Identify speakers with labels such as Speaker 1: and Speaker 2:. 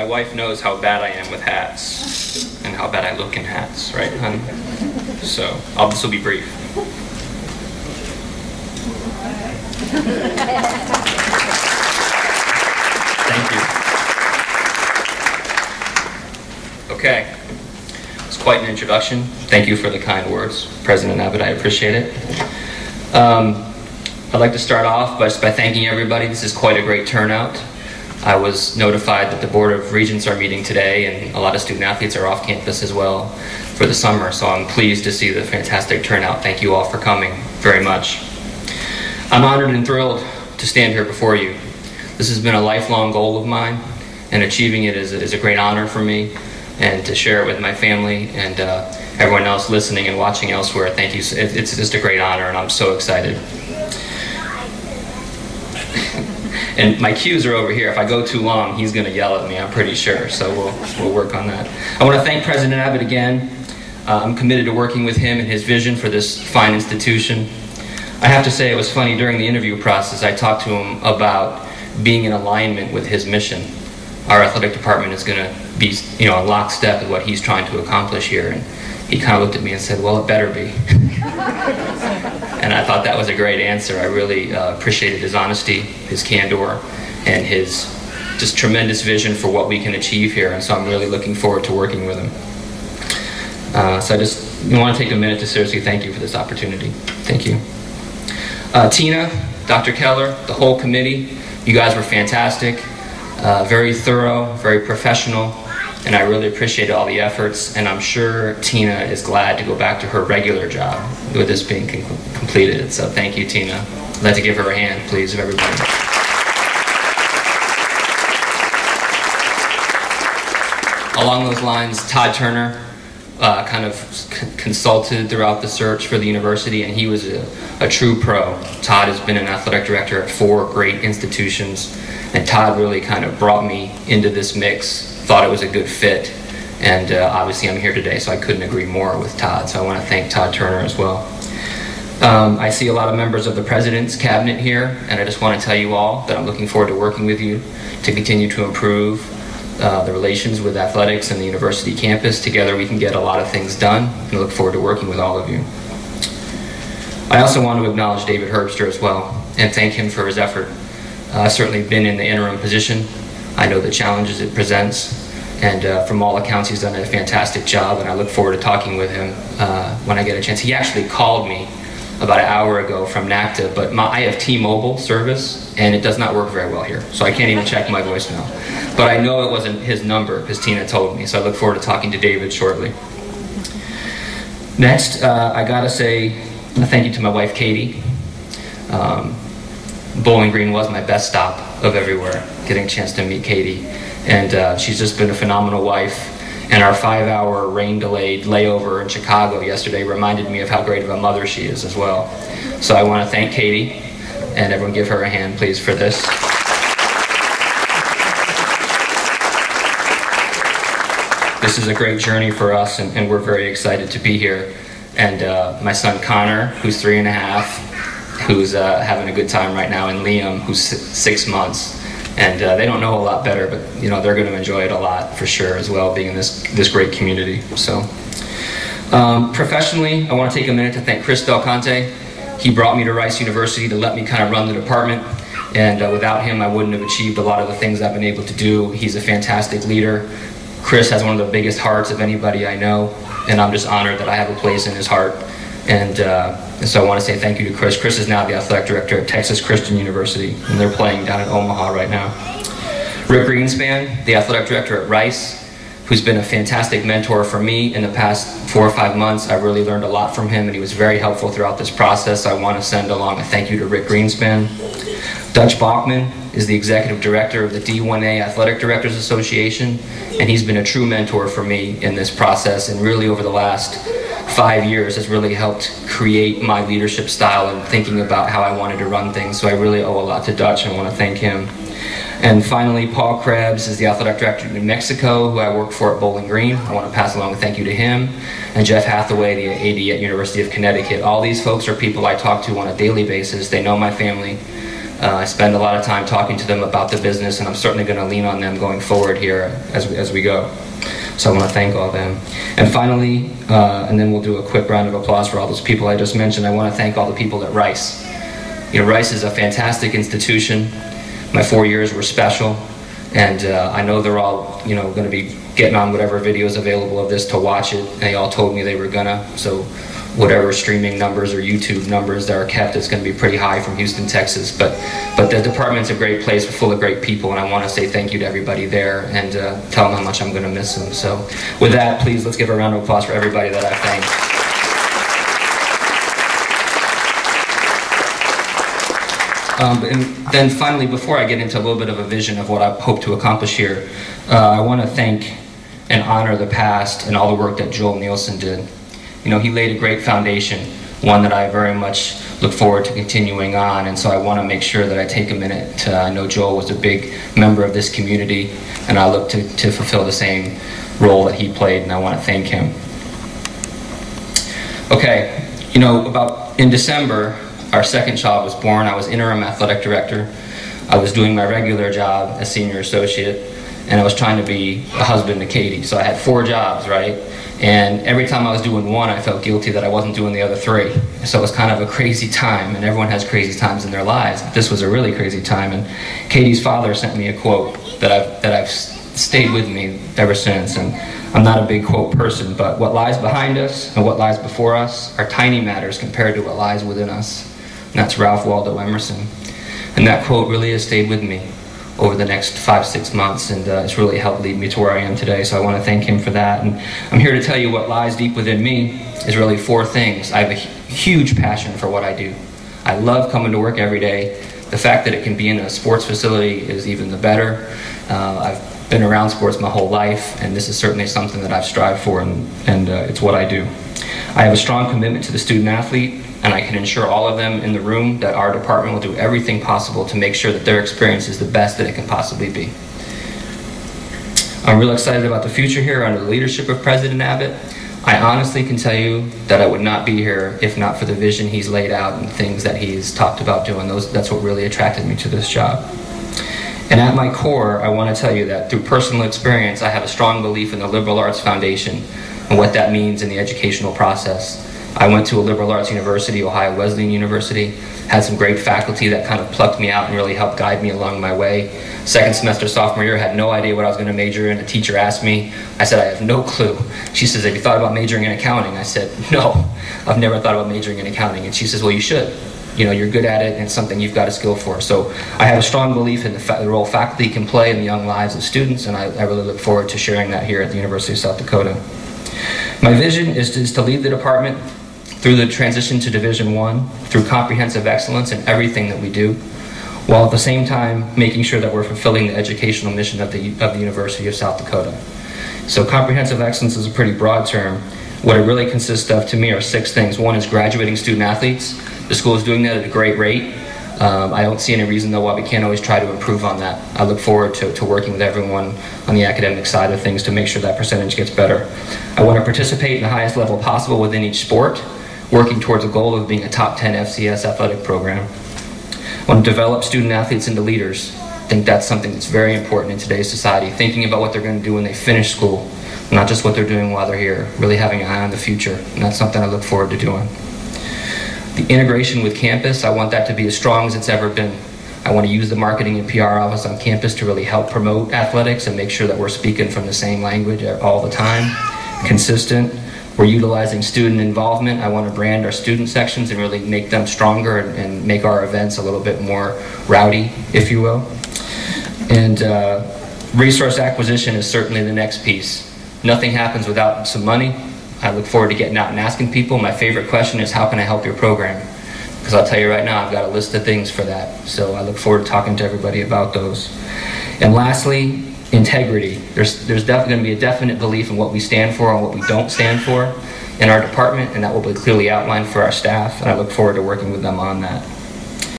Speaker 1: wife knows how bad I am with hats and how bad I look in hats, right, honey? So this will be brief. Thank you. Okay, it's quite an introduction. Thank you for the kind words, President Abbott. I appreciate it. I'd like to start off by thanking everybody. This is quite a great turnout. I was notified that the Board of Regents are meeting today, and a lot of student athletes are off campus as well for the summer, so I'm pleased to see the fantastic turnout. Thank you all for coming very much. I'm honored and thrilled to stand here before you. This has been a lifelong goal of mine, and achieving it is a great honor for me, and to share it with my family and everyone else listening and watching elsewhere. Thank you. It's just a great honor, and I'm so excited. And my cues are over here. If I go too long, he's going to yell at me, I'm pretty sure. So we'll work on that. I want to thank President Abbott again. I'm committed to working with him and his vision for this fine institution. I have to say it was funny, during the interview process, I talked to him about being in alignment with his mission. Our athletic department is going to be, in lockstep with what he's trying to accomplish here. And he kind of looked at me and said, well, it better be. And I thought that was a great answer. I really appreciated his honesty, his candor, and his just tremendous vision for what we can achieve here. And so I'm really looking forward to working with him. So I just want to take a minute to seriously thank you for this opportunity. Thank you. Tina, Dr. Keller, the whole committee, you guys were fantastic, very thorough, very professional, and I really appreciate all the efforts, and I'm sure Tina is glad to go back to her regular job with this being completed. So thank you, Tina. I'd like to give her a hand, please, of everybody. Along those lines, Todd Turner kind of consulted throughout the search for the university, and he was a true pro. Todd has been an athletic director at 4 great institutions, and Todd really kind of brought me into this mix, thought it was a good fit, and obviously I'm here today, so I couldn't agree more with Todd, so I want to thank Todd Turner as well. I see a lot of members of the President's Cabinet here, and I just want to tell you all that I'm looking forward to working with you to continue to improve the relations with athletics and the university campus. Together we can get a lot of things done, and I look forward to working with all of you. I also want to acknowledge David Herbster as well, and thank him for his effort. I've certainly been in the interim position. I know the challenges it presents, and from all accounts he's done a fantastic job, and I look forward to talking with him when I get a chance. He actually called me about an hour ago from NACTA, but I have T-Mobile service, and it does not work very well here, so I can't even check my voicemail. But I know it wasn't his number, because Tina told me, so I look forward to talking to David shortly. Next, I gotta say a thank you to my wife, Katie. Bowling Green was my best stop of everywhere, getting a chance to meet Katie. And she's just been a phenomenal wife. And our 5-hour rain-delayed layover in Chicago yesterday reminded me of how great of a mother she is as well. So I want to thank Katie, and everyone give her a hand, please, for this. This is a great journey for us, and we're very excited to be here. And my son Connor, who's 3.5, who's having a good time right now, and Liam, who's 6 months. And they don't know a lot better, but they're going to enjoy it a lot for sure as well, being in this great community. So, professionally, I want to take a minute to thank Chris Del Conte. He brought me to Rice University to let me kind of run the department, and without him, I wouldn't have achieved a lot of the things I've been able to do. He's a fantastic leader. Chris has one of the biggest hearts of anybody I know, and I'm just honored that I have a place in his heart. And so I want to say thank you to Chris. Chris is now the athletic director at Texas Christian University, and they're playing down in Omaha right now. Rick Greenspan, the athletic director at Rice, who's been a fantastic mentor for me in the past 4 or 5 months. I've really learned a lot from him, and he was very helpful throughout this process. I want to send along a thank you to Rick Greenspan. Dutch Bachman is the executive director of the D1A Athletic Directors Association, and he's been a true mentor for me in this process, and really over the last 5 years has really helped create my leadership style and thinking about how I wanted to run things. So I really owe a lot to Dutch, and I want to thank him. And finally, Paul Krebs is the athletic director in New Mexico, who I work for at Bowling Green. I want to pass along a thank you to him. And Jeff Hathaway, the AD at University of Connecticut. All these folks are people I talk to on a daily basis. They know my family. I spend a lot of time talking to them about the business, and I'm certainly going to lean on them going forward here as we go. So I want to thank all of them. And finally, and then we'll do a quick round of applause for all those people I just mentioned, I want to thank all the people at Rice. You know, Rice is a fantastic institution. My 4 years were special, and I know they're all, you know, going to be getting on whatever video is available of this to watch it. They all told me they were gonna, so whatever streaming numbers or YouTube numbers that are kept, it's going to be pretty high from Houston, Texas. But the department's a great place, full of great people, and I want to say thank you to everybody there and tell them how much I'm going to miss them. So with that, please, let's give a round of applause for everybody that I've thanked. And then finally, before I get into a little bit of a vision of what I hope to accomplish here, I want to thank and honor the past and all the work that Joel Nielsen did. You know, he laid a great foundation, one that I very much look forward to continuing on, and so I want to make sure that I take a minute to, I know Joel was a big member of this community, and I look to fulfill the same role that he played, and I want to thank him. Okay, you know, in December, our second child was born. I was interim athletic director. I was doing my regular job as senior associate, and I was trying to be a husband to Katie, so I had 4 jobs, right? And every time I was doing one, I felt guilty that I wasn't doing the other 3. So it was kind of a crazy time, and everyone has crazy times in their lives. But this was a really crazy time, and Katie's father sent me a quote that I've stayed with me ever since. And I'm not a big quote person, but what lies behind us and what lies before us are tiny matters compared to what lies within us. And that's Ralph Waldo Emerson. And that quote really has stayed with me over the next 5-6 months, and it's really helped lead me to where I am today, so I want to thank him for that. And I'm here to tell you what lies deep within me is really 4 things. I have a huge passion for what I do. I love coming to work every day. The fact that it can be in a sports facility is even the better. I've been around sports my whole life, and this is certainly something that I've strived for, and it's what I do. I have a strong commitment to the student athlete, and I can ensure all of them in the room that our department will do everything possible to make sure that their experience is the best that it can possibly be. I'm real excited about the future here under the leadership of President Abbott. I honestly can tell you that I would not be here if not for the vision he's laid out and things that he's talked about doing. That's what really attracted me to this job. And at my core, I want to tell you that through personal experience, I have a strong belief in the Liberal Arts Foundation and what that means in the educational process. I went to a liberal arts university, Ohio Wesleyan University, had some great faculty that kind of plucked me out and really helped guide me along my way. Second semester sophomore year, had no idea what I was going to major in. A teacher asked me, I said, I have no clue. She says, have you thought about majoring in accounting? I said, no, I've never thought about majoring in accounting. And she says, well, you should. You know, you're good at it and it's something you've got a skill for. So I have a strong belief in the role faculty can play in the young lives of students, and I really look forward to sharing that here at the University of South Dakota. My vision is to lead the department through the transition to Division I, through comprehensive excellence in everything that we do, while at the same time making sure that we're fulfilling the educational mission of the University of South Dakota. So comprehensive excellence is a pretty broad term. What it really consists of to me are 6 things. 1 is graduating student athletes. The school is doing that at a great rate. I don't see any reason though why we can't always try to improve on that. I look forward to working with everyone on the academic side of things to make sure that percentage gets better. I want to participate in the highest level possible within each sport, working towards a goal of being a top 10 FCS athletic program. I want to develop student athletes into leaders. I think that's something that's very important in today's society, thinking about what they're going to do when they finish school, not just what they're doing while they're here, really having an eye on the future, and that's something I look forward to doing. The integration with campus, I want that to be as strong as it's ever been. I want to use the marketing and PR office on campus to really help promote athletics and make sure that we're speaking from the same language all the time, consistent. We're utilizing student involvement. I want to brand our student sections and really make them stronger and make our events a little bit more rowdy, if you will. And resource acquisition is certainly the next piece. Nothing happens without some money. I look forward to getting out and asking people. My favorite question is, how can I help your program? Because I'll tell you right now, I've got a list of things for that. So I look forward to talking to everybody about those. And lastly, integrity. There's definitely going to be a definite belief in what we stand for and what we don't stand for in our department, and that will be clearly outlined for our staff, and I look forward to working with them on that.